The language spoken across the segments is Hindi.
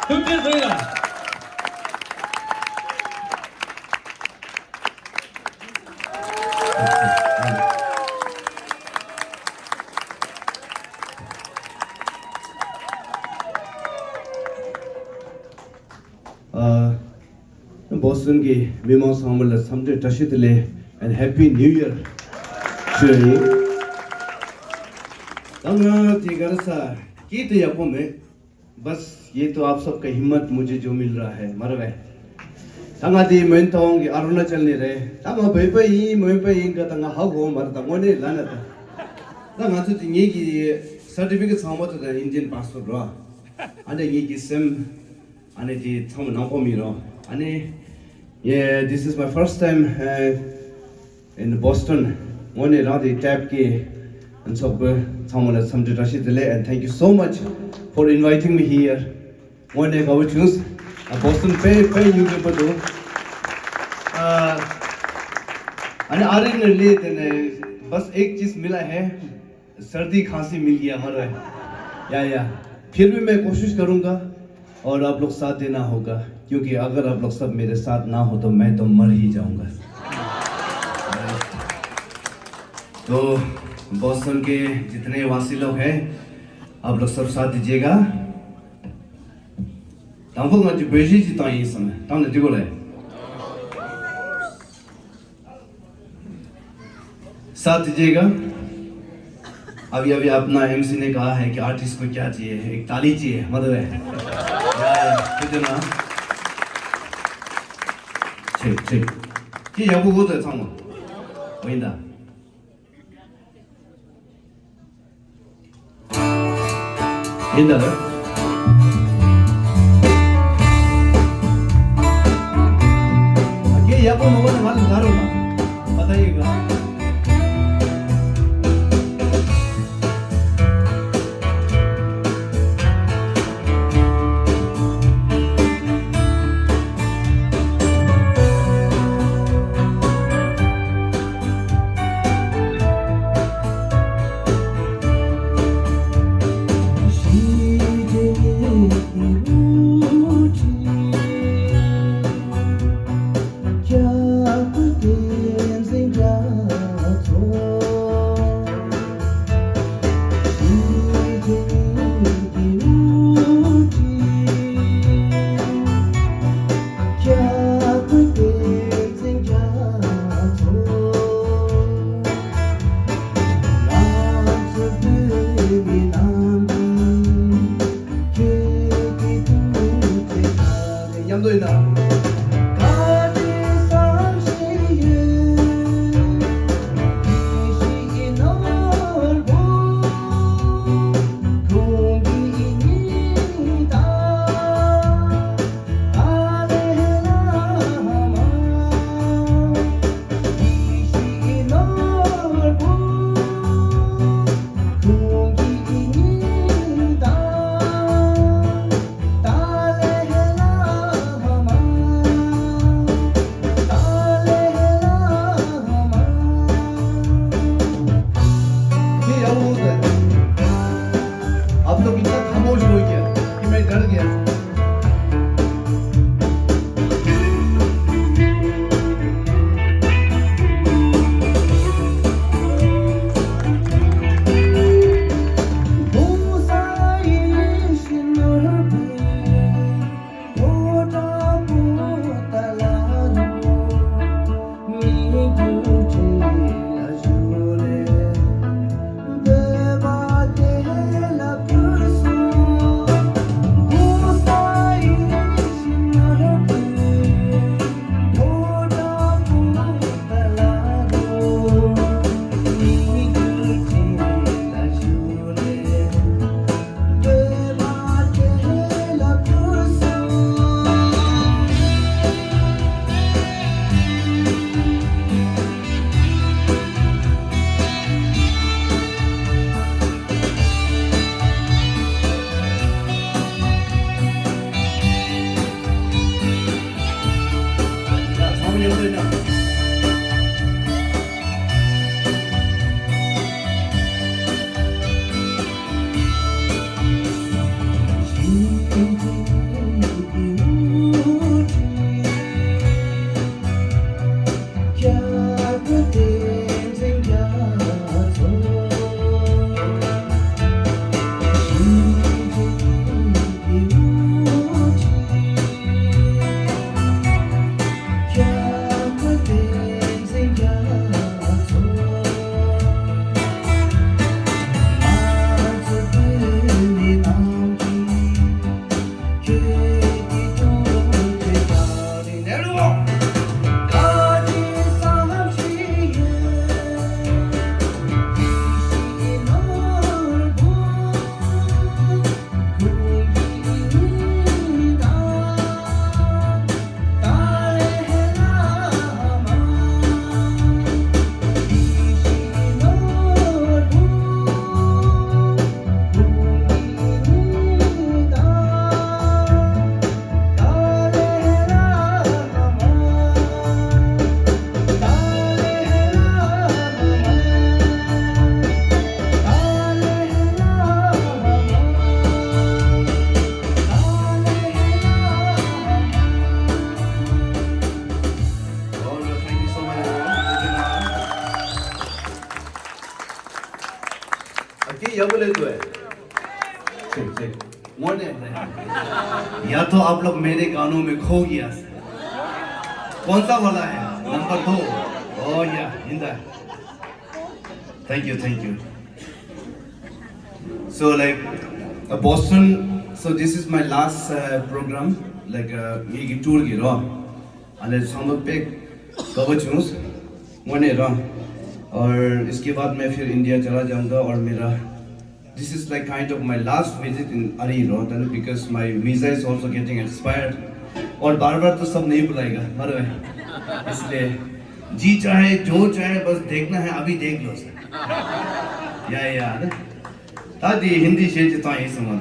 흑대소이다. Boston की विमान सामल समझे टशित ले and happy new year चुनी तंगा तीगर सा की तो यापो में बस ये तो आप सबका हिम्मत मुझे जो मिल रहा है मरवे तंगा दी मैं तो होंगे अरुणाचल नहीं रहे तंगा भाई इनका तंगा हागो मर तंगोने लाना था तंगा तो ये की सर्टिफिकेट सामत था इंडियन पासपोर्ट रो अने ये की सिम अने दी थम नापो मिरो अने yeah, this is my first time in Boston. One radi tap ki and so thamala samjhe rashid le and thank you so much for inviting me here. One day go choose Boston pe you people do. And आरे ने लिए तेने बस एक चीज मिला है सर्दी खांसी मिल गया हमारा या फिर भी मैं कोशिश करूँगा और आप लोग साथ देना होगा क्योंकि अगर आप लोग सब मेरे साथ ना हो तो मैं तो मर ही जाऊंगा तो बोस्टन के जितने वासी लोग हैं आप लोग सब साथ दीजिएगा तांफों का जो बेजी जीता है इस समय तांने दिखो ले साथ दीजिएगा अभी अपना एमसी ने कहा है कि आर्टिस्ट को क्या चाहिए एक ताली चाहिए मतलब है कितना ठीक ये याबू को तो सांगो वहींदा इंदा ये याबू मगन माल गारो ना बताइएगा या तो आप लोग मेरे गानों में खो गया। कौन सा वाला है? नंबर 2। ओह या इंदा। Thank you. So like Boston, so this is my last program, like ये tour की रहा, अले संबंध पे कवर चुनूस मने रहा, और इसके बाद मैं फिर इंडिया चला जाऊँगा और मेरा this is like kind of my last visit in Ari Rotan because my visa is also getting expired, और बार-बार तो सब नहीं बुलाएगा मरो है, इसलिए जी चाहे जो चाहे बस देखना है अभी देख लो सर, या ना ताकि हिंदी शेर जितना ही समान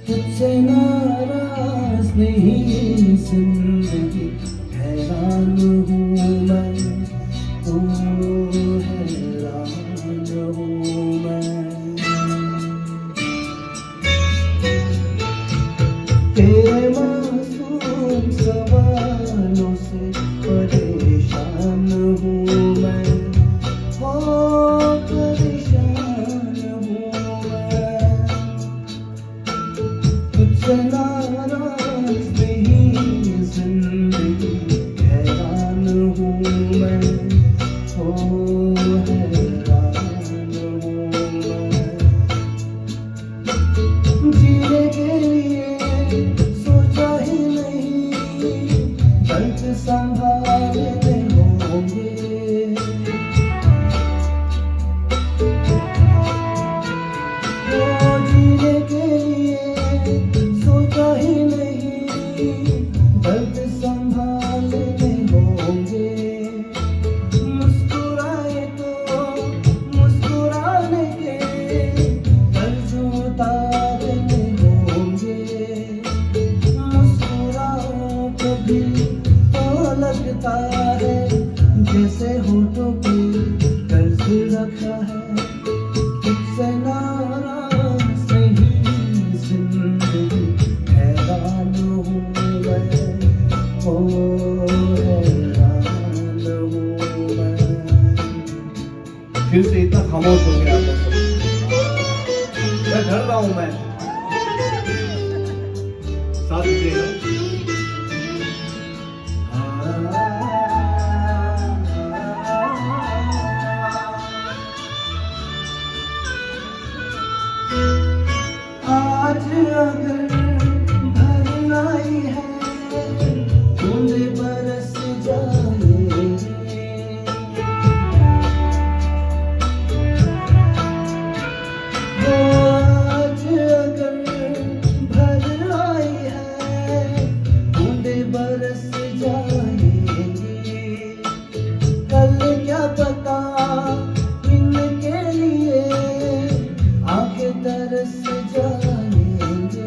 तुझसे नाराज नहीं जिंदगी हैरान हूँ मैं, ओ हैरान हूँ मैं तेरे मासूम सवालों से परेशान हूँ मैं, ओ परेशान हूँ मैं तुझसे नाराज नहीं जिंदगी हैरान हूँ मैं, ओ हैरान हूँ मैं जीने के लिए सोचा ही नहीं दर्द संभालने होंगे, वो जीने के लिए सोचा ही नहीं दर्द संभालने होंगे, मुस्कुराए तो मुस्कुराने के कर्ज उतारने होंगे, मुस्कुराओ कभी तो लगता है जैसे होठों पे कर्ज रखा है, तुझसे नाराज नहीं जिंदगी हैरान हूँ मैं, ओ हैरान हूँ मैं। फिर से इतना खामोश हो गया मैं डर रहा हूँ मैं, साथ दीजिएगा। आज अगर भर आई है बूंद बरस जाएंगे, आज अगर भर आई है बूंद बरस जाएंगे, कल क्या पता इनके लिए आंखें तरस जाएंगे,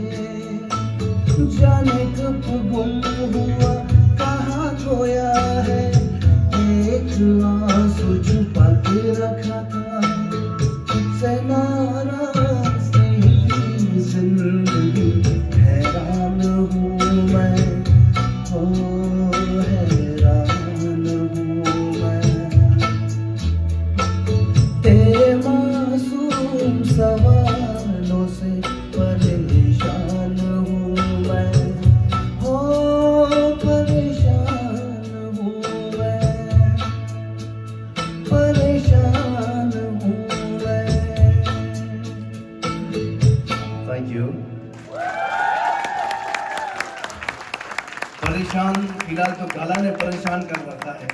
जाने कब गुम हुआ कहाँ खोया है, एक आंसू छुपा के रखा था, तुझसे नाराज नहीं जिंदगी हैरान हूँ मैं, ओ हैरान हूँ मैं तेरे मासूम सवालों से परेशान हूँ मैं, हो परेशान हूँ मैं, परेशान हूँ मैं। Thank you. परेशान फिलहाल तो गाला ने परेशान कर रखा है,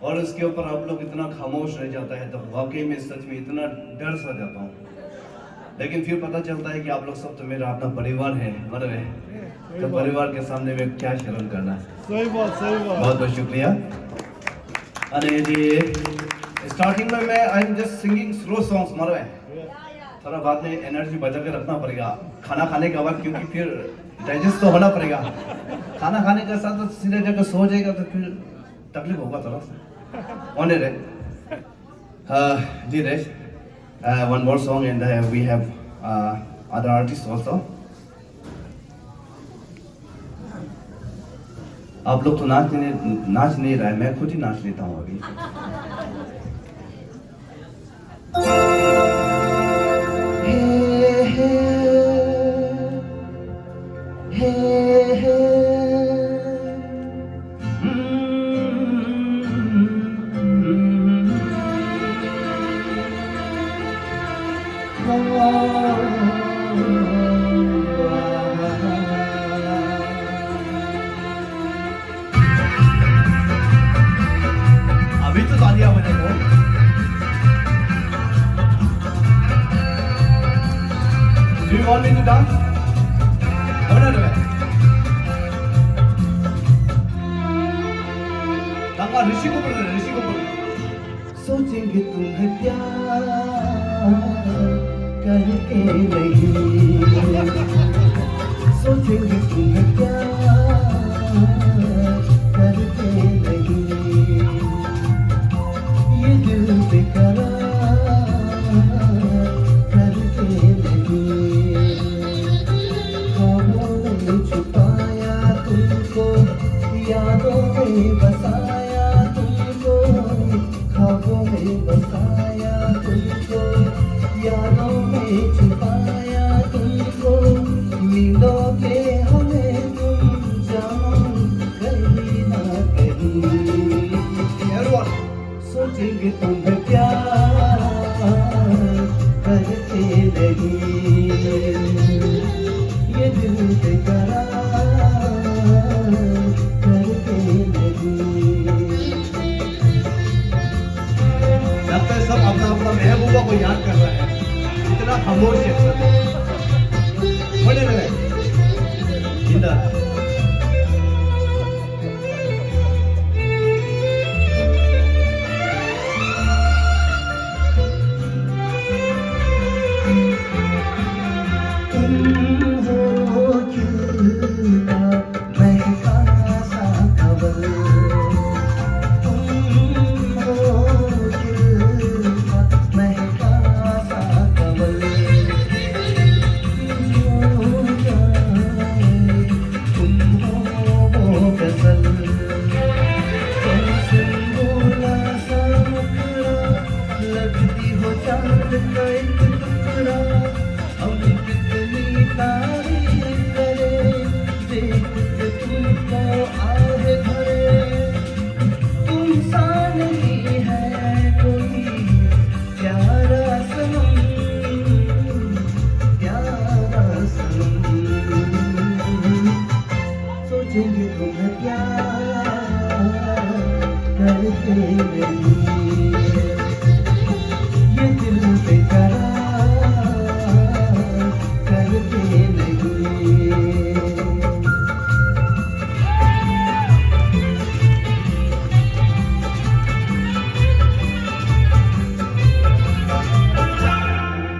और उसके ऊपर आप लोग इतना खामोश रह जाता है तो वाकई में सच में इतना डर सा जाता हूँ, लेकिन फिर पता चलता है कि आप लोग सब तो मेरा अपना परिवार है, मतलब है तो परिवार के सामने में क्या शर्म करना है। सही बात बहुत बहुत शुक्रिया। अरे जी स्टार्टिंग में मैं I am just singing slow songs, मतलब है थोड़ा बाद में एनर्जी बचा के रखना पड़ेगा खाना खाने के बाद, क्योंकि फिर डाइजेस्ट तो होना पड़ेगा, खाना खाने के साथ तो सीधे जगह सो जाएगा तो फिर तकलीफ होगा थोड़ा सा होने रहे। जी रेश one more song and we have other artists also. आप लोग तो नाच नहीं रहा है, मैं खुद ही नाच लेता हूँ अभी। अभी तो तालियां बजा दो। Do you want me to dance? अब ना डरे। ताका ऋषि को बोल। सोचेंगे तुम्हें प्यार करके नहीं, सोचेंगे तुम्हें प्यार करके नहीं, ये दिल बेकरार करके नहीं, ख्वाबों में छुपाया तुमको, यादों में बसाया तुमको, ख्वाबों में बसाया तुमको, यादों में छुपाया तुमको, मिलोगे हमें तुम जानो कहीं ना कहीं। सोचेंगे तुम्हें प्यार करके नहीं, ये दिल बेकरार करके नहीं। लगता है सब अपना अपना महबूबा को याद कर रहा है, इतना खामोश है सब। बड़े रहे जिंदा।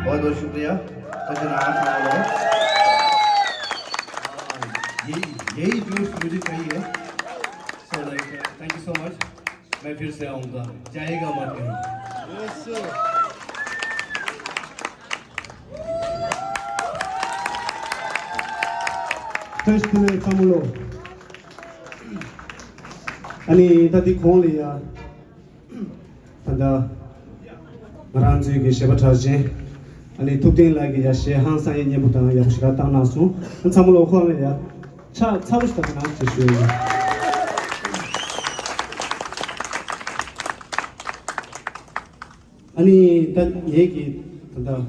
बहुत बहुत शुक्रिया। यही जोश मुझे चाहिए। So like thank you so much. मैं फिर से आऊँगा, जाएगा मत कहीं। Testament Tamulo. Ani tadi kholi ya. Tanda Maranji ki Shebataje. Ani tutin lagi ya Shehan sa yenye butan ya Shirata nasu. An Tamulo kholi ya. Chabush ta kana tishu. Ani tad yeki tanda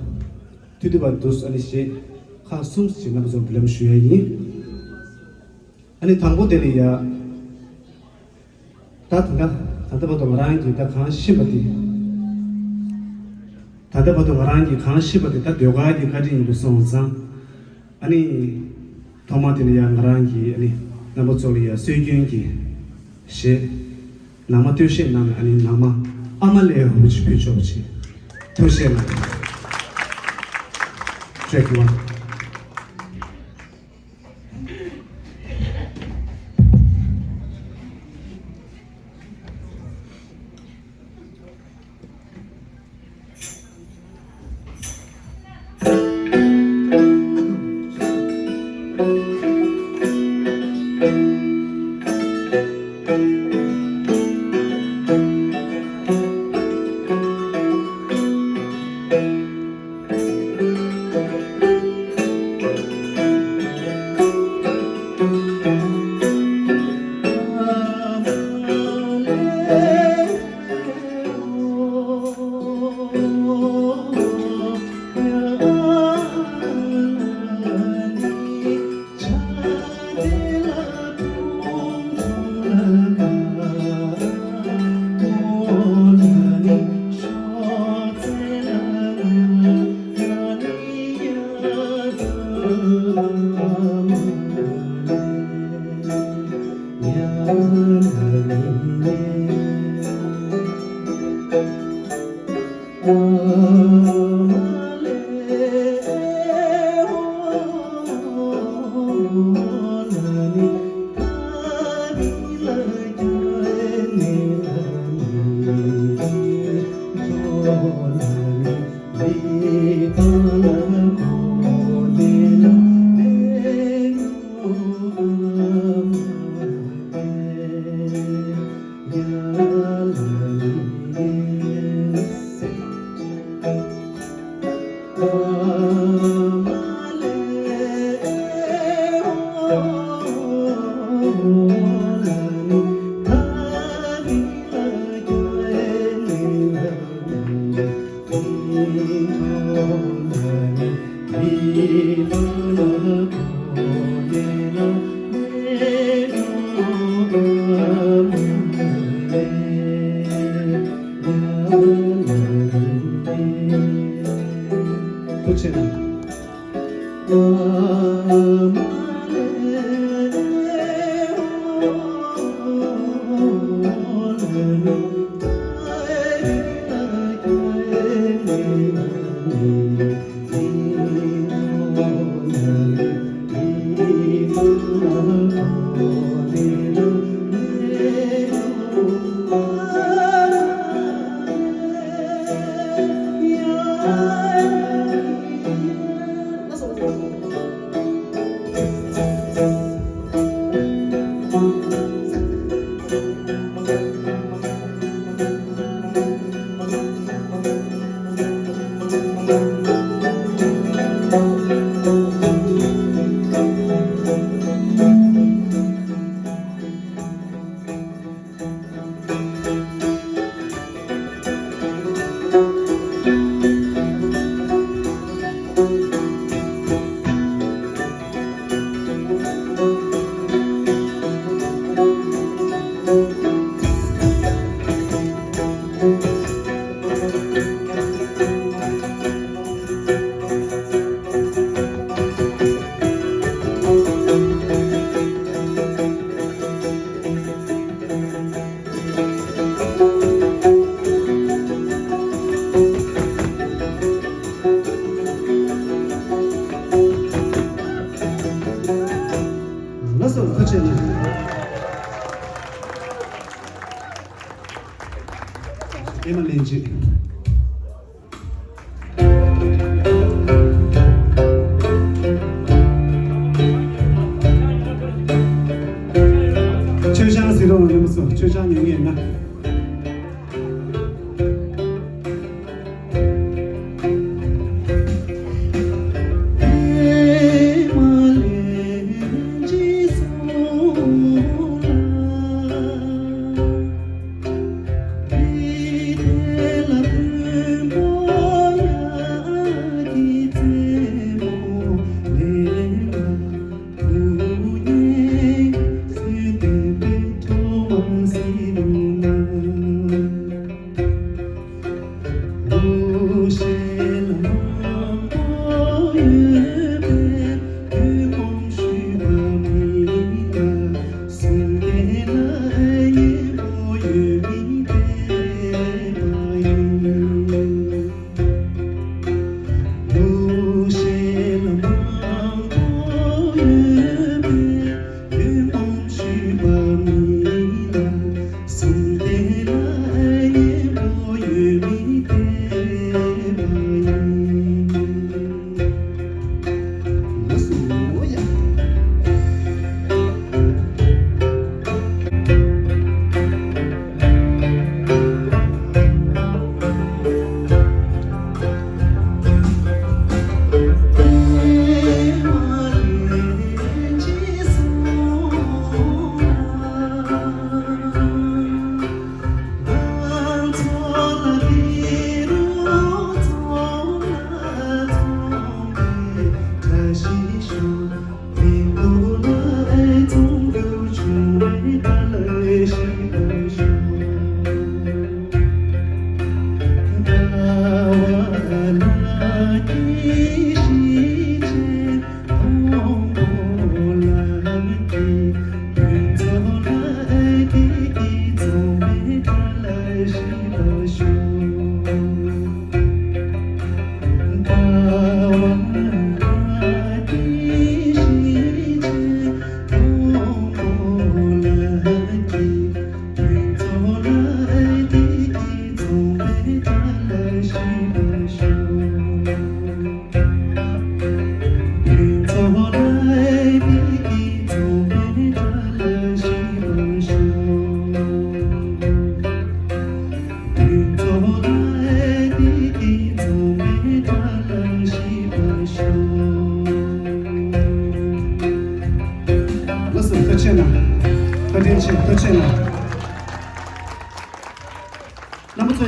tudibantus ani she khasum sina bazon bilam shuyi. Ani thangbo deliya tatna tadabado marangi ta khan shibati tadabado marangi khan shibati ta yoga di kadin rusonza ani thoma deliya marangi ani nabacholiya suigyungi she namatyushe nam ani nama amale which pichochi tushena check one.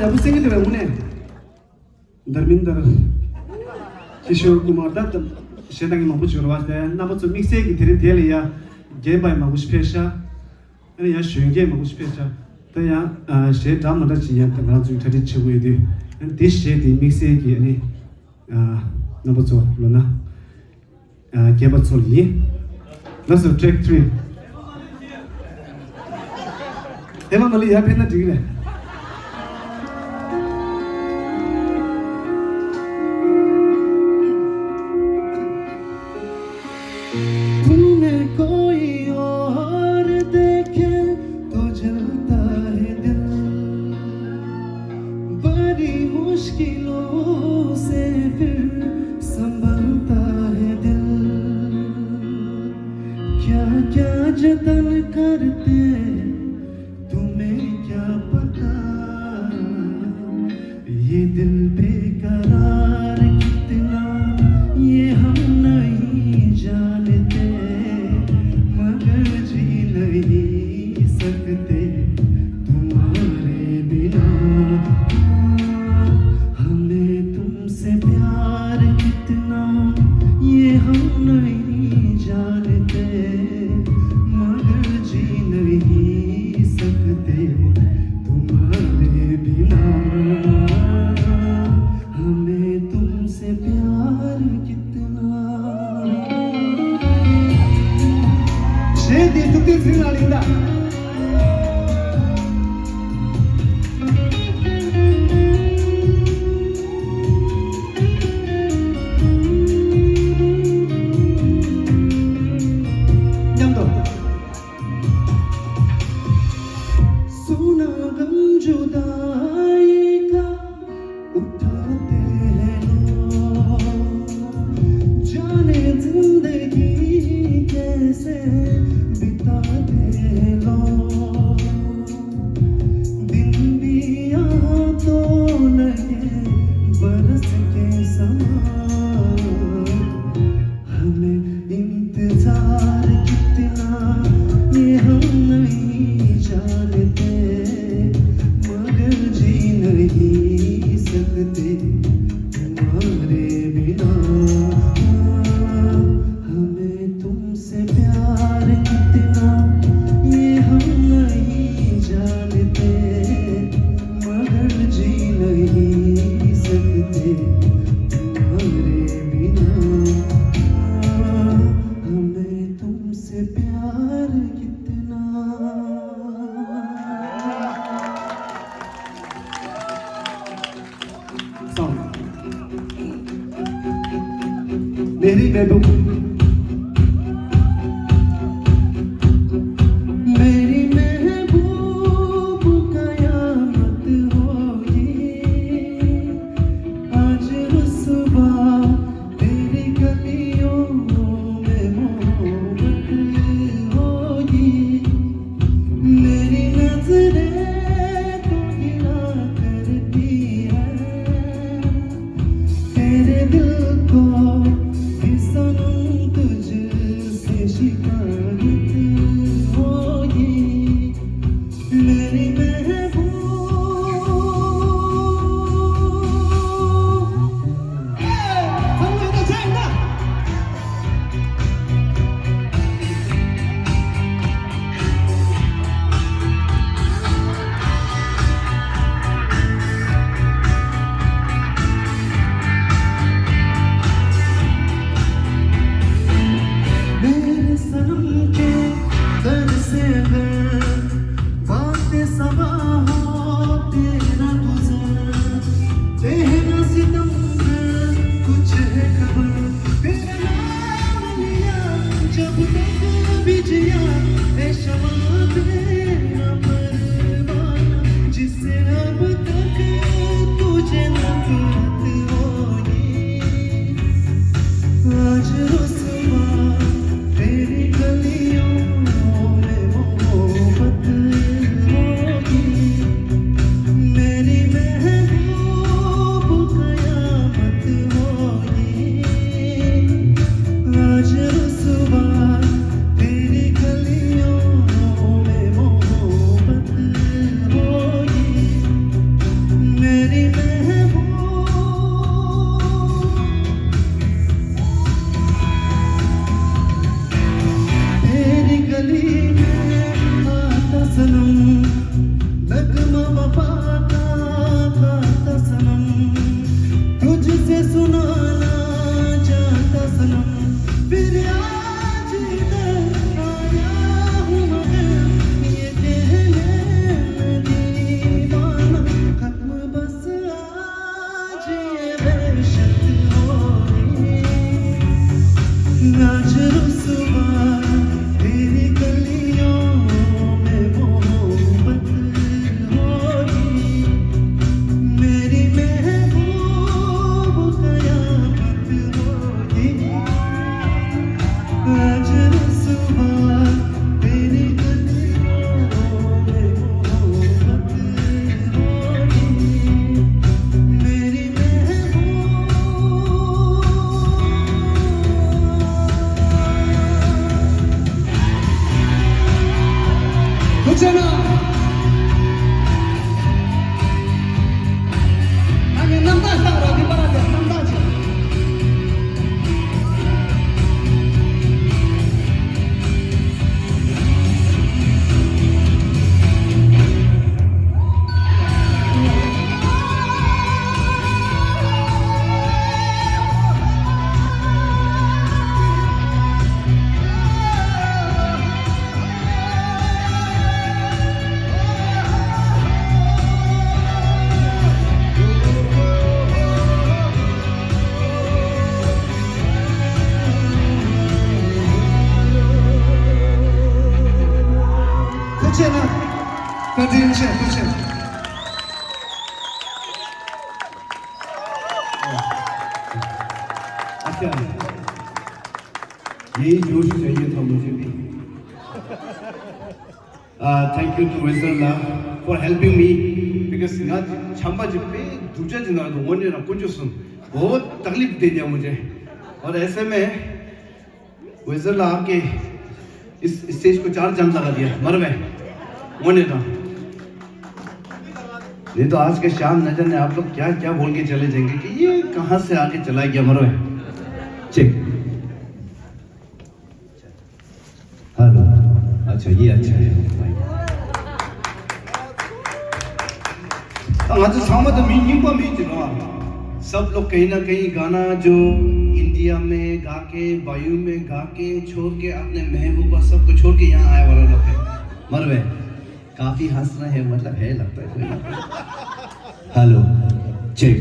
या पुसिंग तो मुने धर्मेंद्र किशोर कुमार दत्त शेतांगी माबू जुरवास दे नाबो चो मिक्से की तेरे तेले या गेबाई माबू स्पेशा अनि या शुंगे माबू स्पेशा तो या शे दाम दा चिया तंगा जु थदि छुई दे and this shit the mix की अनि नाबो चो लोना गेबा चोली that's the track 3 एमा मली या फेना दिले मुश्किलों से फिर संभलता है दिल क्या क्या जतन करते तुम्हें क्या पता ये दिल बेकरार कितना ये हम नहीं जानते मगर जी नहीं सकते तुम्हारे बिना तुमसे प्यार कितना ये हम नहीं जानते मगर जी नहीं सकते तुम्हारे बिना हमें तुमसे प्यार कितना शेदी तुकी सिंगालिंदा जुदाई का उठाते हैं लोग जाने जिंदगी कैसे बिताते हैं लोग दिन भी यहाँ तो लगे बरस के समान हमें इंतजार कितना ये हम नहीं जानते नहीं सकते तुम्हारे बिना हमें तुमसे प्यार कितना ये हम नहीं जानते मगर जी नहीं सकते तुम्हारे बिना हमें तुमसे प्यार कितना मेरी महबूब मेरी महबूब कयामत होगी आज रुसवा तेरी गलियों में मोहब्बत होगी मेरी नजरें तो गिला करती है तेरे दिल को भी सनम अच्छा, यही जोश चाहिए था मुझे भी। Thank you to Wizarla for helping me because ना छंबा जिप्पे दूसरा जिना तो वो ने ना कुछ सुन बहुत तकलीफ दे दिया मुझे और ऐसे में Wizarla आके इस स्टेज को 4 चांद लगा दिया मर में वो ने ना नहीं तो आज के शाम न जाने आप लोग क्या क्या बोल के चले जाएंगे कि ये कहाँ से आके चला गया मर में चेक हेलो अच्छा ये अच्छा है आज सामने तो मीनिंग को मीच ना सब लोग कहीं ना कहीं गाना जो इंडिया में गा के वायु में गा के छोड़ के अपने महबूबा सबको छोड़ के यहाँ आए वाला लोग है मरवे काफी हंस रहे हैं मतलब है लगता है कोई हेलो चेक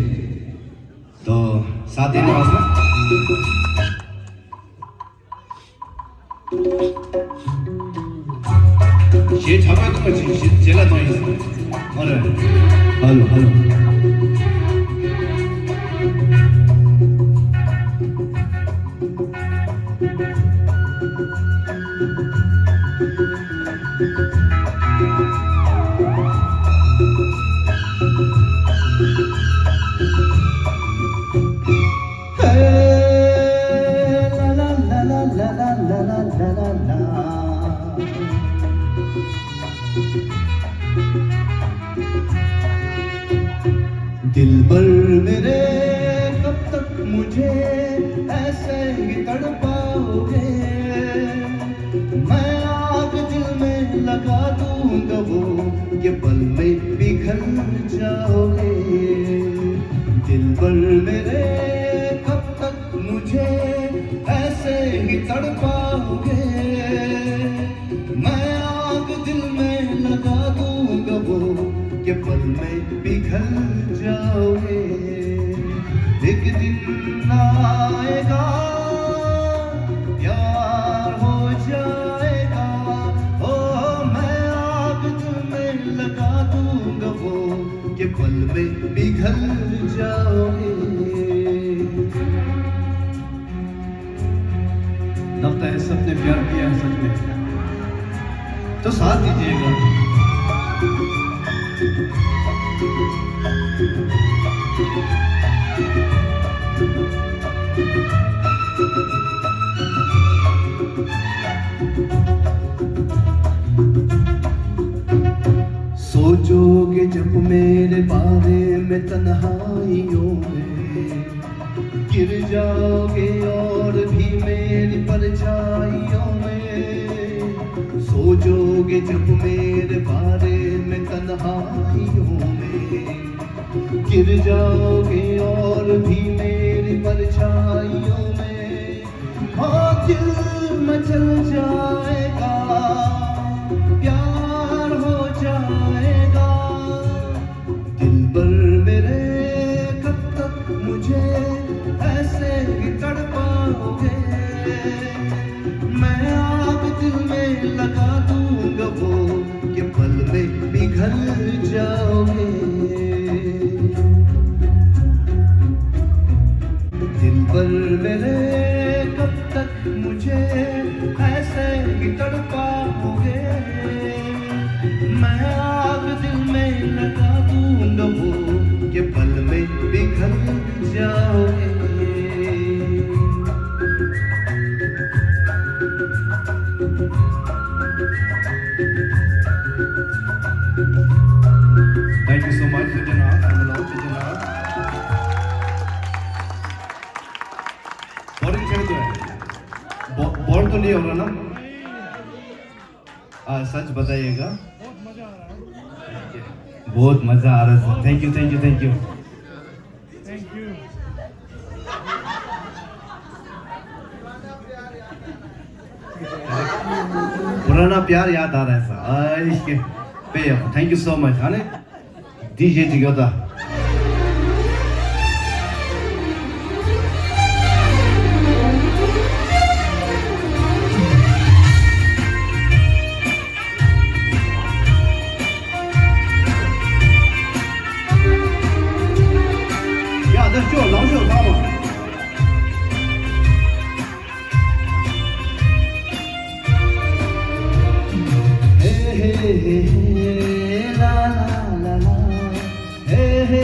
तो साथ देने वाला ये छापा तो कुछ चला तो नहीं और हेलो हेलो दिलबर मेरे कब तक मुझे ऐसे ही तड़पाओगे मैं आग दिल में लगा दूंगा वो ये पल में पिघल जाओगे दिलबर मेरे कब तक मुझे ऐसे ही तड़पाओगे मैं आग दिल में लगा दूंगा वो ये पल में पिघल जाओगे एक दिन आएगा प्यार हो जाएगा ओ मैं आग दिल में लगा दूंगा वो ये पल में पिघल जाओगे लगता है सबने प्यार किया है सच में तो साथ दीजिएगा सोचोगे जब मेरे बारे में तन्हाइयों में गिर जाओगे और भी मेरी परछाइयों में सोचोगे जब मेरे बारे में तन्हाइयों में गिर जाओगे और भी मेरी परछाइयों में हाँ दिल मचल जाएगा प्यार हो जाएगा दिलबर मेरे कब तक मुझे ऐसे ही तड़पाओगे मैं आग दिल में लगा दूंगा वो ये पल में पिघल जाओगे दिलबर मेरे कब तक मुझे ऐसे ही तड़पाओगे मैं आग दिल में लगा दूंगा वो ये पल में पिघल जाओगे Thank you so much, Vijaynath. I'm allowed Vijaynath. Boring चल तो है बोर तो नहीं हो रहा ना सच बताइएगा बहुत मजा आ रहा है thank you thank you thank you पुराना प्यार याद आ रहा है sir thank you so much हाँ डीजे जिगोदा老师 ला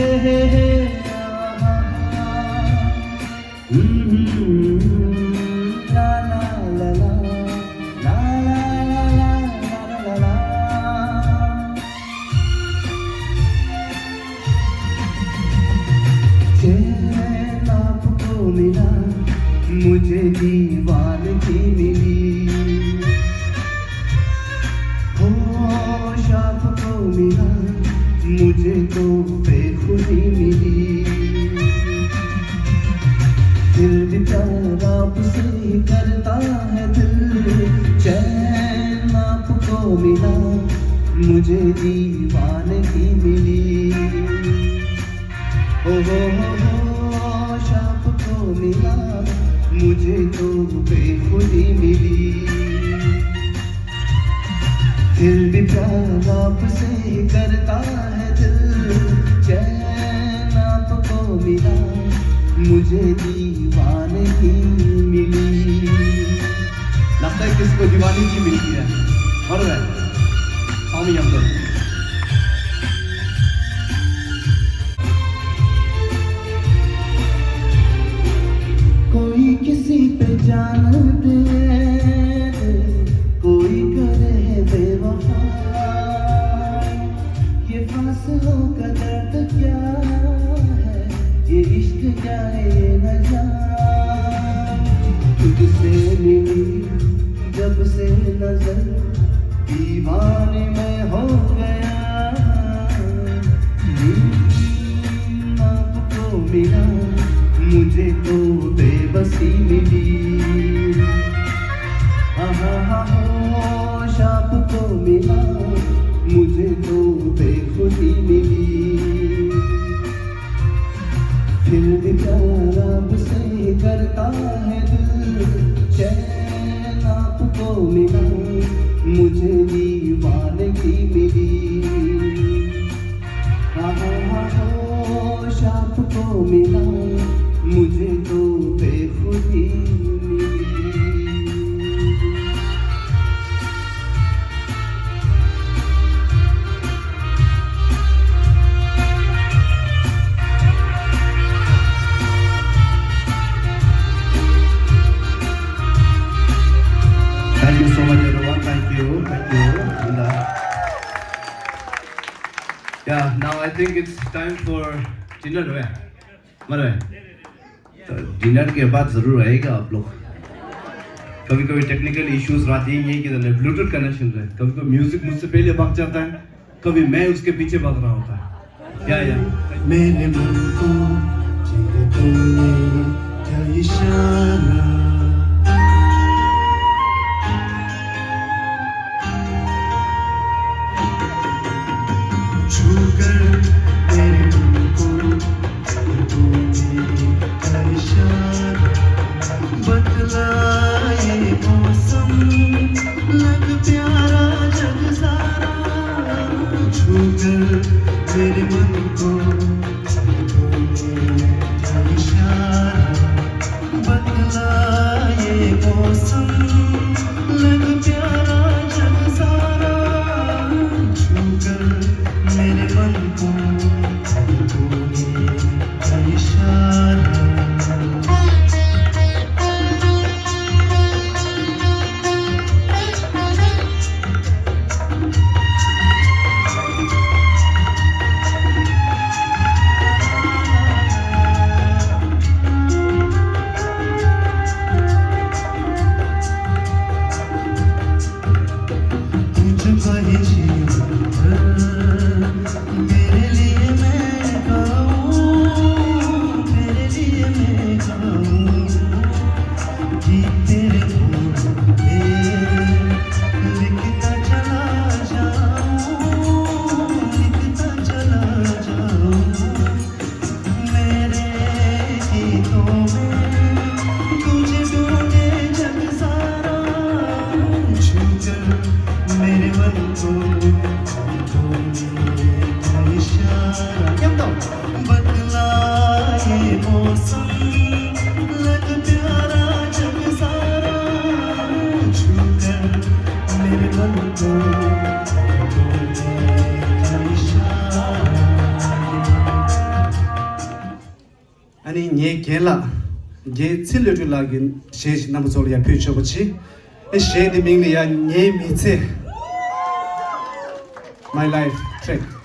ला ला ला ला ला ला ला ला ला। चैन आपको मिला मुझे दीवानगी मिली, होश आपको मिला मुझे तो बेखुदी मिली। दिल भी प्यार आपसे करता है दिल, चैन आपको मिला मुझे दीवानगी मिली। हो होश आपको मिला मुझे तो बेखुदी मिली। दिल भी प्यार आपसे करता है दिल, चैन आपको मिला मुझे दीवानगी मिली। लगता है किसको दीवानगी मिलती है, और है स्वामी अंकल। कोई किसी पे जान दे, कोई करे बेवफा, ये फासलों का दर्द क्या है, ये इश्क क्या है ये न जान। तुझसे मिली जब से नजर दीवाने में हो गया, आपको मिला मुझे तो बेबसी मिली। होश आपको मिला मुझे तो बेखुदी मिली। फिर भी प्यार आपसे करता है दिल, चैन आपको मिला मुझे दीवानगी मिली। होश आपको मिला मुझे तो बेखुदी मिली। Thank you so much everyone, thank you, and yeah, now I think it's time for dinner है, मरे तो डिनर के बाद जरूर आएगा आप लोग। कभी कभी टेक्निकल इश्यूज आते हैं, ये कि ब्लूटूथ कनेक्शन है, कभी कभी म्यूजिक मुझसे पहले भाग जाता है, कभी मैं उसके पीछे भाग रहा होता है। या मेरे मन को जिए तुमने क्या इशारा, छूकर मेरे मन को जिए तुमने क्या इशारा, बतलाए मौसम लग प्यारा जग सारा। छूकर मेरे मन को क्या इशारा, बतलाए मौसम लग प्यारा जग सारा। छूकर मेरे मन को क्या इशारा। मेरे लिए मैं गाऊं, मेरे लिए मैं गाऊं, गीत तेरे बोल पे लिखता चला जाऊं, लिखता चला जाऊं। मेरे गीतों में तुझे ढूंढे जग सारा। छूकर मेरे मन को बदलाए मौसम लग प्यारा जग सारा। छूकर मेरे मन को क्या इशारा। 아니 녜 겐라 게 칠려줄라긴 셰시 남소리야 퓨처버치 에 셰디 밍리야 녜 미체 my life track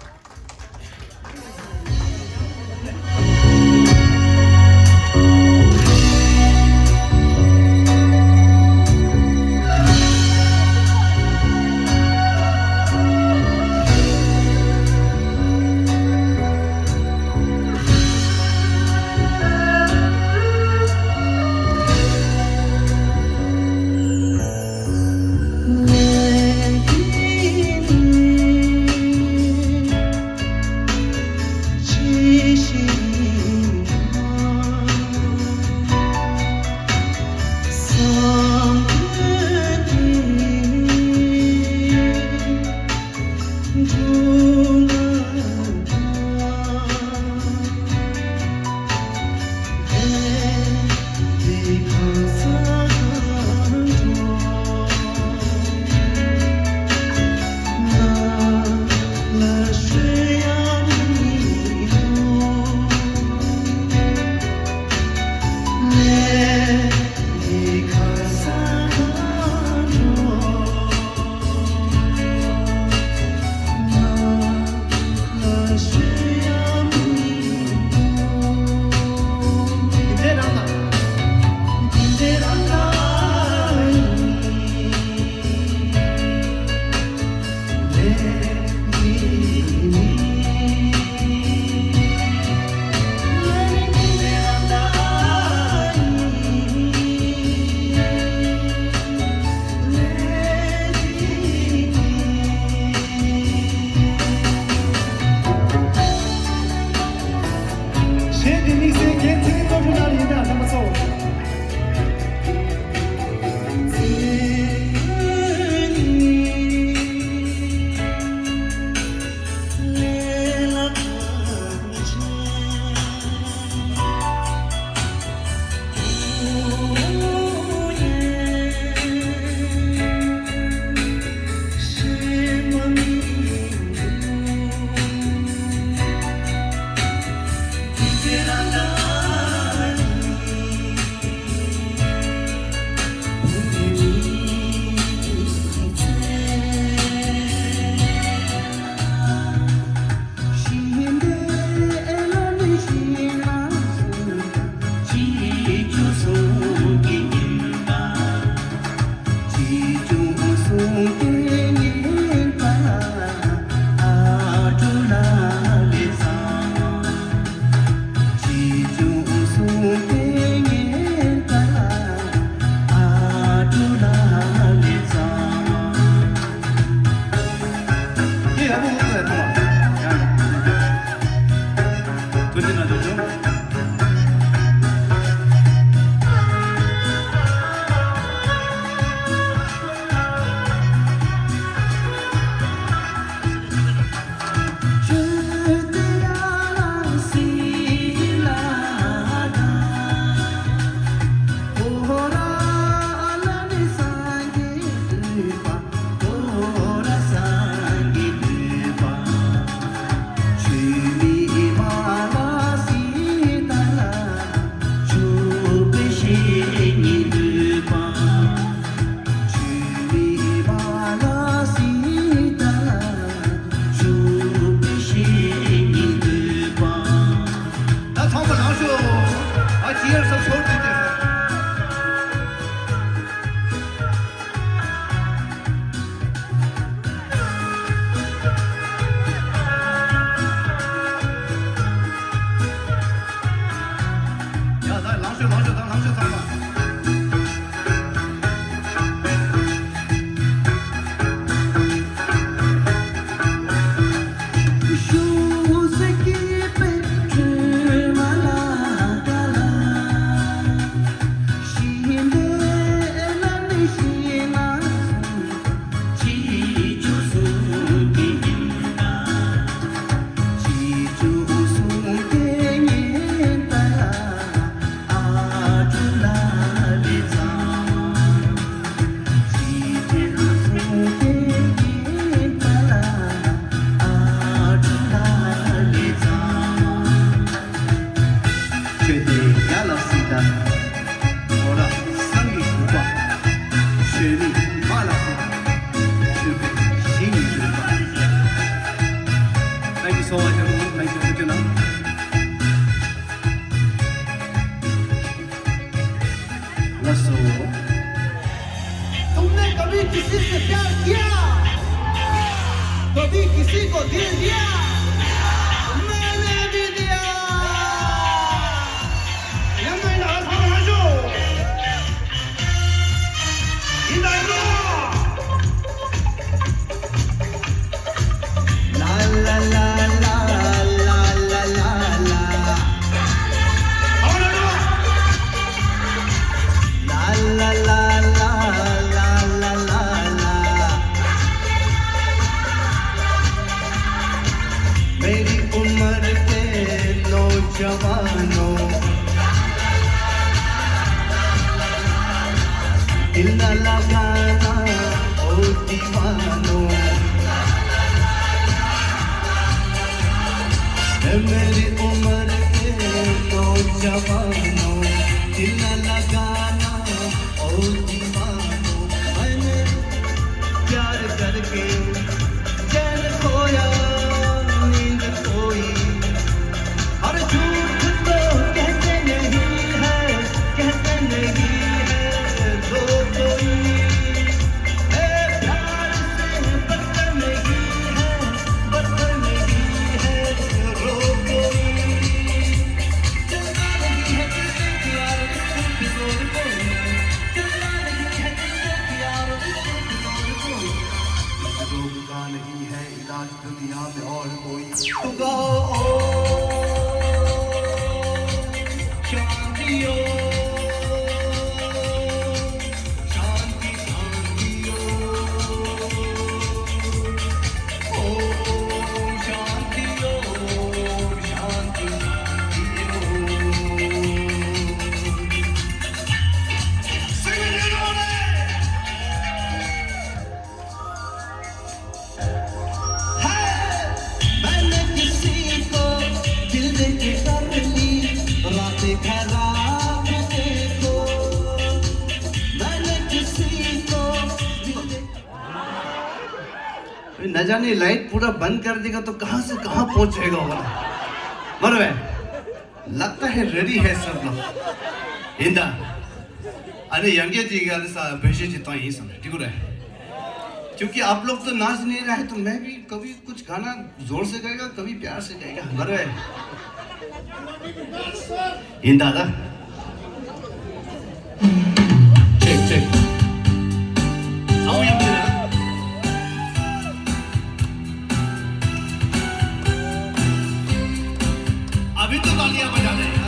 我的生意不断，雪莉马拉松是被心理震撼。Thank you so much, everyone. Thank you for tuning in. Let's go. तुमने कभी किसी से प्यार किया, कभी किसी को दिल दिया, मैंने भी दिया. 양가인 나와서 하죠. 이달로. 라라라라라라라라. मेरी उम्र के नौजवानों, दिल न लगाना ओ दीवानों. मेरी उम्र के नौजवानों, दिल न लगाना ओ दीवानों. मैंने प्यार करके चैन खोया, नींद खोई. और झूठ तो कहते नहीं है, कहते नहीं है रो कोई. प्यार से बदतर नहीं है, बदतर नहीं है रो कोई. चलना नहीं है किससे प्यार, इससे जोर कोई. चलना नहीं है किससे प्यार, इससे जोर कोई. रोग का नहीं है इलाज दुनिया में और कोई. होगा ओ शांतियों, शांति शांतियों, ओ शांतियों, शांति शांतियों. Sing it, everybody! मैंने किसी को दिल देके कर ली, रातें खराब देखो. मैंने किसी को दिल देके, न जाने लाइट पूरा बंद कर देगा तो कहां से कहां पहुंचेगा वो. मरवे लगता है रेडी है सब लोग. इंदा अरे यंगे जी का सा भेजे जितना ही समझ ठीक है. क्योंकि आप लोग तो नाच नहीं रहे तो मैं भी कभी कुछ गाना जोर से गाएगा, कभी प्यार से गाएगा. मरवे इन दादा चेक चेक आओ यहाँ पे. अभी तो तालियां बजा रहे हैं.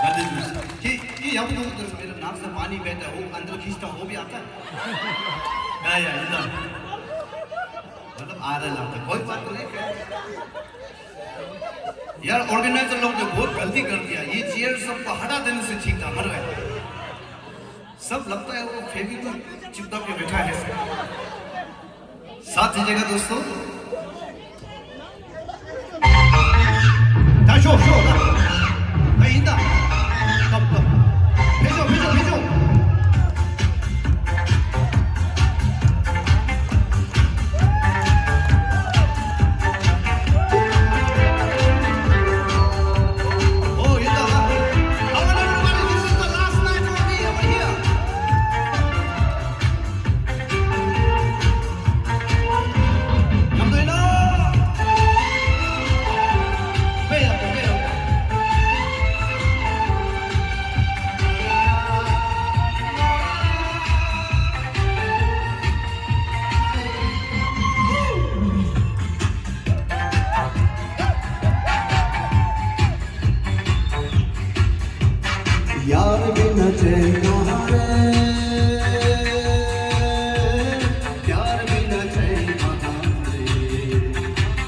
ये यहाँ पर तो मेरे नाक से पानी बहता हो अंदर खींचता हो भी आता है यार इधर मतलब आ रहा लगता कोई बात नहीं यार ऑर्गेनाइजर लोग ने बहुत गलती कर दिया ये चेयर सबको हटा देने से ठीक था मर गए सब लगता है वो फेविक्विक चिपका के बैठा है साथ दीजिएगा दोस्तों शो शो नहीं इंदा कम कम भेजो भेजो भेजो यार बिना चैन कहाँ रे प्यार बिना चैन कहाँ रे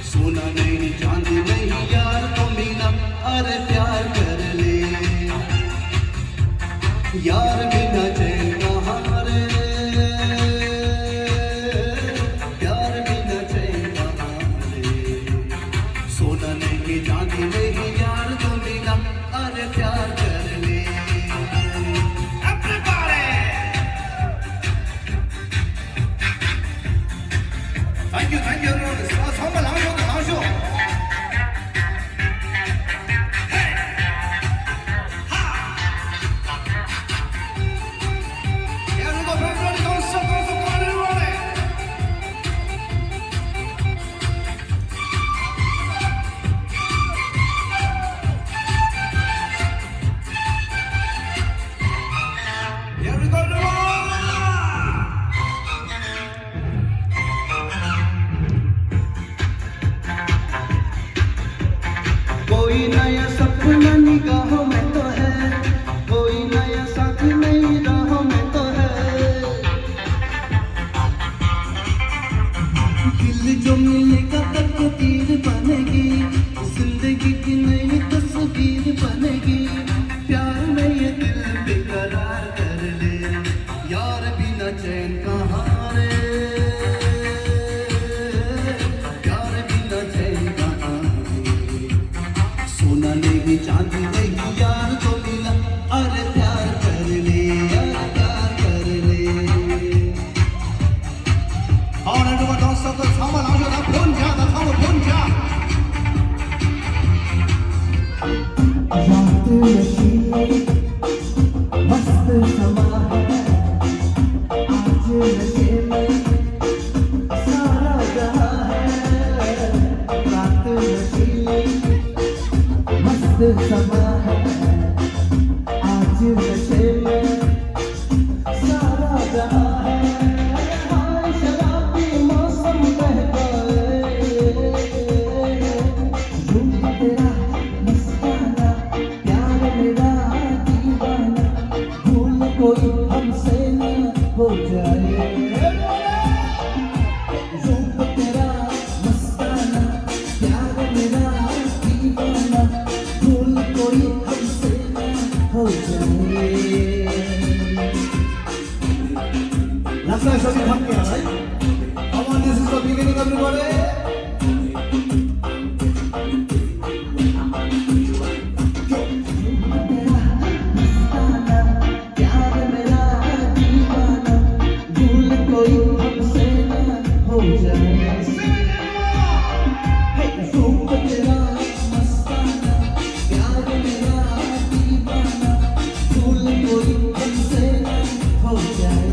सोना नहीं चांदी नहीं यार तो मिला अरे प्यार कर ले यार बिना चैन कहाँ रे प्यार बिना चैन कहाँ रे सोना नहीं चांदी नहीं यार तो मिला अरे प्यार कर ले Thank you, everyone. 정말 나오셔. Hey, ha. Everybody, don't stop, everybody. Here we go, everyone. कोई नया सपना निगाहों में तो है कोई नया साथ नई राहों में तो है दिल जो मिलेगा तकदीर बनेगी जिंदगी की नई तस्वीर बनेगी प्यार में ये दिल बेकरार कर ले यार बिना चैन कहाँ रे प्यार बिना चैन कहाँ सोना नहीं चांदी नहीं यार तो मिला अरे प्यार कर ले यार प्यार कर ले और everyone, don't stop, 정말 나오셔. 본자, 나 정말 본자. रात नशीली मस्त समा है आज नशे में सारा जहां है रात नशीली मस्त समा है आज नशे में सारा जहां है हाय शराबी मौसम बह गए रूप तेरा मस्ताना प्यार मेरा दीवाना भूल कोई हमसे न हो जाए रूप तेरा मस्ताना प्यार मेरा दीवाना भूल कोई हमसे न हो जाए Let's go, something happy, right? Come on, this is the beginning, everybody. तेरा मस्ताना प्यार मेरा दीवाना भूल कोई हमसे न हो जाए रूप तेरा मस्ताना प्यार मेरा दीवाना भूल कोई हमसे न हो जाए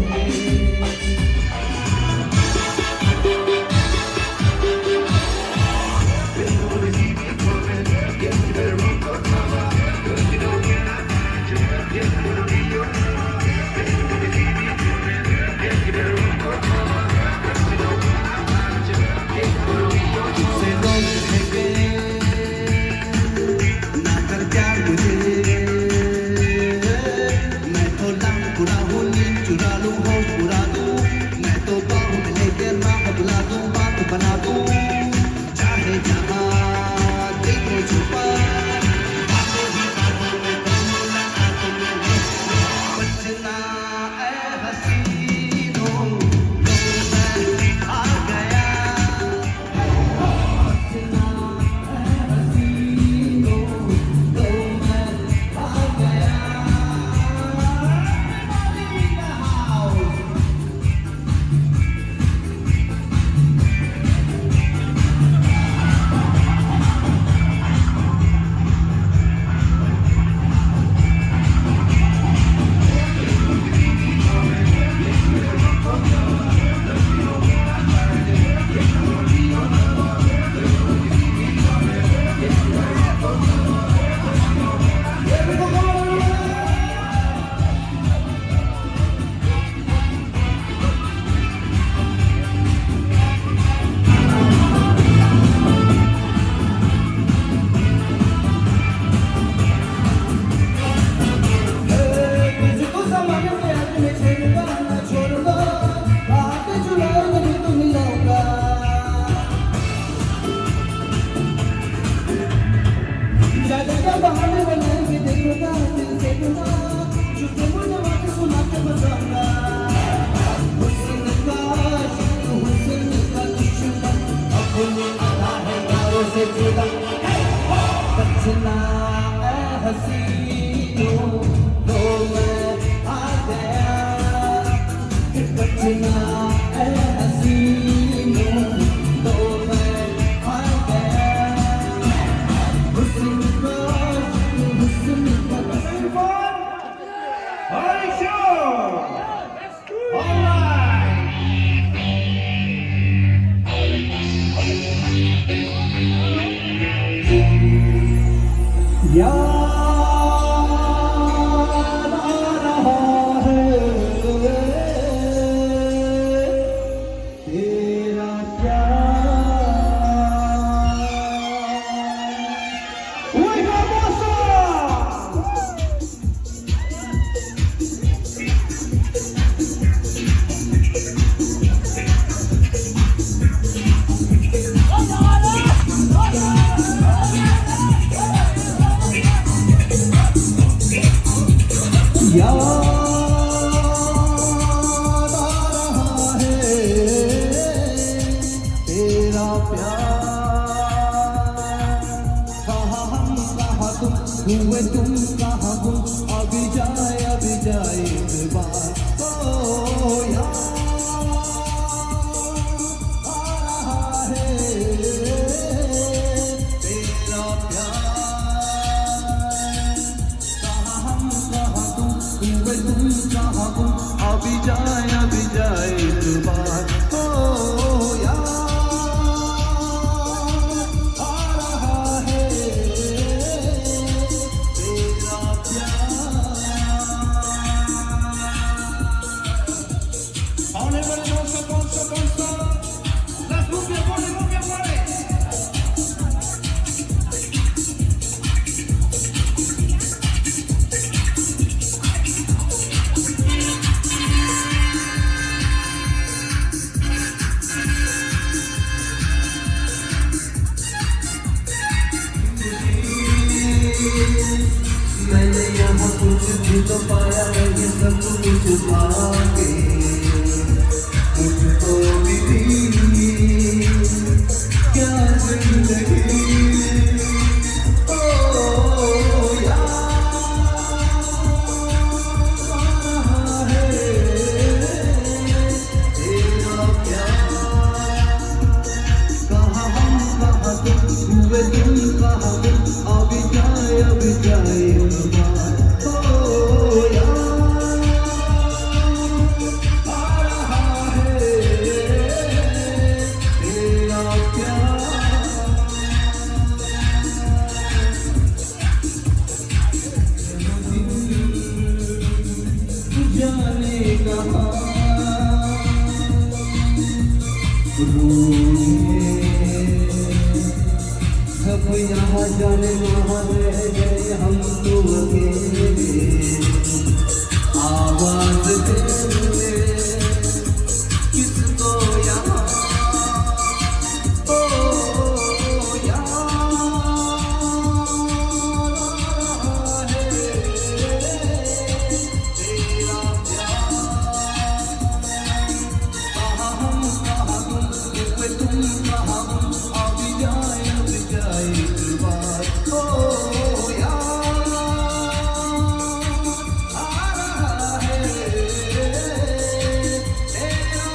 याद आ रहा है तेरा प्यार कहाँ हम कहाँ तुम हुए तुम कहाँ गुम अभी जाए इस बार ओ याद आ रहा है तेरा प्यार कहाँ हम कहाँ तुम हुए तुम कहाँ गुम अभी जाए इस बार ओ याद आ रहा है तेरा प्यार All everybody don't stop. Let's move your body. मैंने यहाँ कुछ भी तो पाया ये सब कुछ पाके मुझको भी क्या जिंदगी ओ याद आ रहा है तेरा प्यार कहाँ हम कहाँ तुम हुए तुम कहाँ तुम अभी जाए ओ याद आ रहा है तेरा प्यार जाने कहाँ सब यहाँ जाने वहाँ रह गए हम तो अकेले आवाज दे किसको यहाँ ओ याद आ रहा है तेरा प्यार कहाँ हम कहाँ तुम कहाँ हम अभी जाए इस बार ओ याद आ रहा है तेरा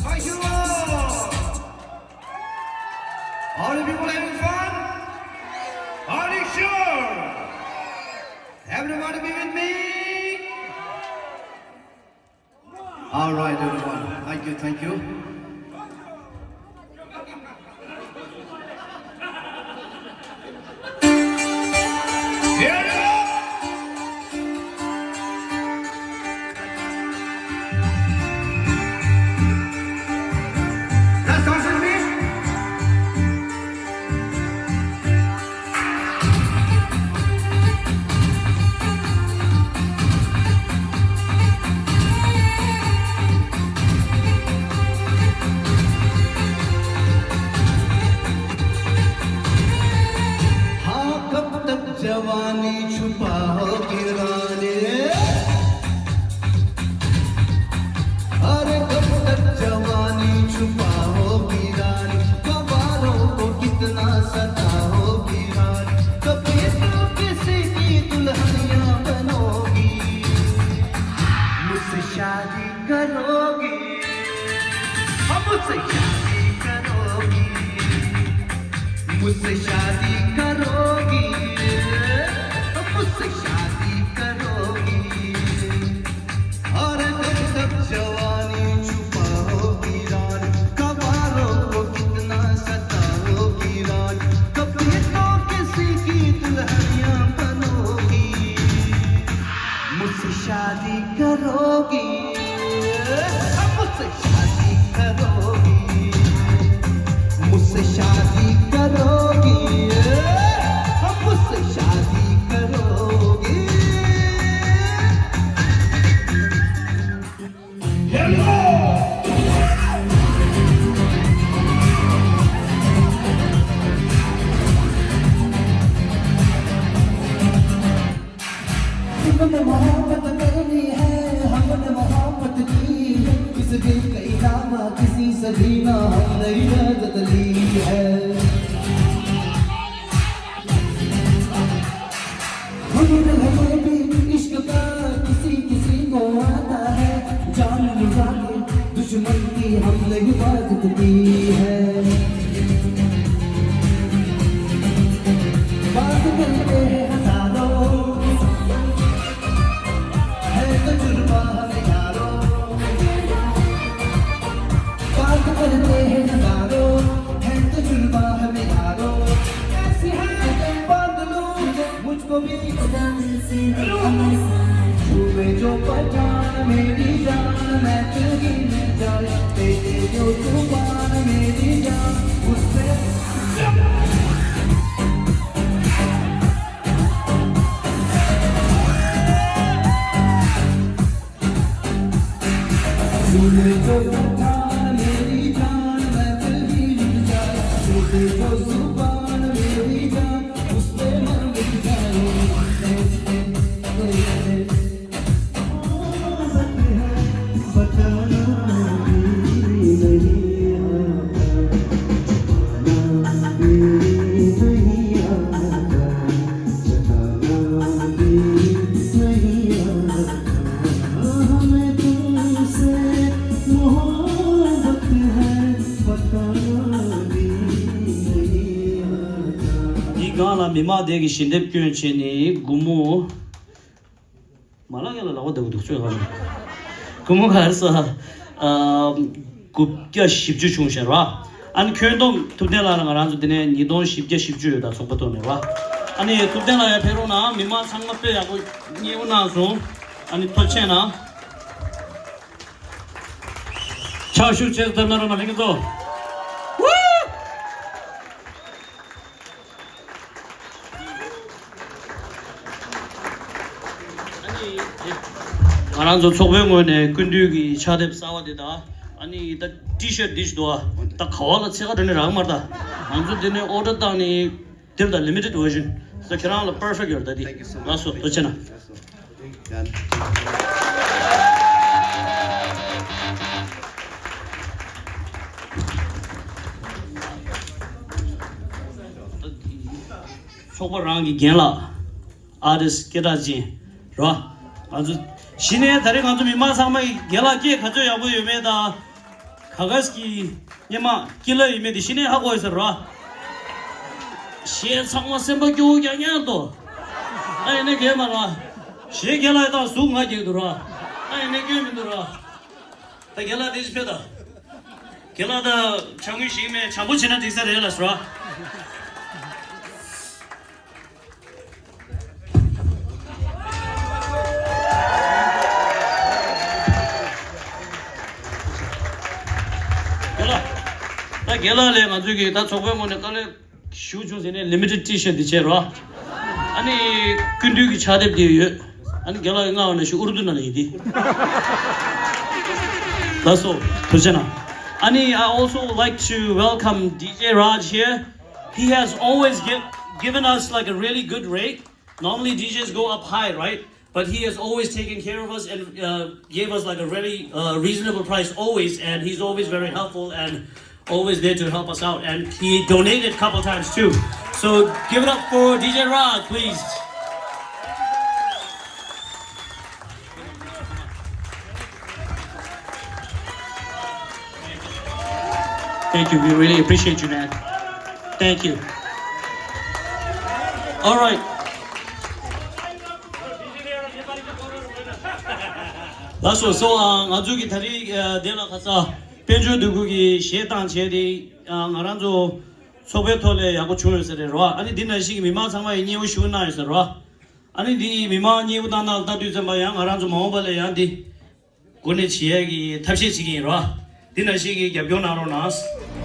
Thank you all. All the people having fun? Are you sure? Everybody be with me? All right, everyone. Thank you. Here we go. Let's dance with me. हाँ कब तक जवानी छुपाओगी रानी अरे कब तक जवानी छुपाओगी रानी कबारों को कितना सताओगी रानी कभी तो किसी की दुल्हनिया बनोगी मुझसे शादी करोगी हम मुझसे शादी करोगी मुझसे शादी करोगी मुझसे शादी करोगी और कब तक जवानी छुपाओगी रानी कबारों को कितना सताओगी रानी कभी तो किसी की दुल्हनिया बनोगी मुझसे शादी करोगी मुझसे शादी करोगी मुझसे शादी करोगी हम मुझसे शादी करोगी हमने मोहब्बत करनी है हमने मोहब्बत की किस दिल का इनामा किसी से भी ना हमने इजाजत ली है हमें भी इश्क का किसी किसी को आता है जान लुटा के दुश्मन की हमने हिफाजत की है बात करते हैं हजारों है तजुर्बा हमें यारों बात करते हैं हजारों है तजुर्बा हमें यारों ऐसी है बादलों मुझको भी छुए जो पहचान मेरी जान मैं तेरी में जाए तेरे जो तूफान मेरी जान उससे छुए जो पहचान मेरी जान मैं तेरी में जाए तेरे जो तूफान मेरी जान उससे मन मिल जाए 이가나 미마대기 신대표연체니 구무 말하게라 나오다고 독초해가지고 구무가 해서 굽겨 10주 중시라 아니 교회동 톱대라는 걸 아주 되네 니돈 10개 10주다 속부터네와 아니 톱대라야 배로나 미마 상마뼈하고 니우나서 아니 토체나 차슈체 던나라나 생겨서 아난저 초병원에 근육이 차대 싸워대다 아니 이 티셔츠 디스도 딱 가와가 제가 되네랑 말다 안저 되네 오더다니 들다 리미티드 버전 so 그냥 perfect 요 다디 맞소 그렇잖아 초보랑이 괜라 아르스 게다지 라 아주 신의 다리 간주 미마 상마이 gelaki 가져 야부 유메다 가가스키 예마 길러 유메디 신의 하고 있어라 시 상마 셈바 교육이 아니야도 아니 내 게마라 시 gel라다 숭하게 들어 아니 내 게미 들어 다 gel라 디스페다 gel라다 정의 시임에 참부 지난 디사를 해라스라 gelale ngajugi ta chokbemone kale shoe josene limited t-shirt dichero ani kundugi chadeb diye ani gela ngaone shu urduna lidi that's all kujana ani I also like to welcome DJ Raj here he has always given us like a really good rate normally DJs go up high right but he has always taken care of us and gave us like a really reasonable price always and he's always very helpful and always there to help us out and he donated a couple times too so give it up for DJ Raj please thank you we really appreciate you man thank you all right that's what so ngajugi thari dela khasa penjo dugugi shetan chedi ngaranjo sobethole yago chuelsere 아니 디나시 미마 상마이 니우 슈나이서로 아니 디 미마 니우 다나 다두점바 양 ngaranjo 모발에 양디 고네 지역이 탑시치기로 디나시기 개변하로나스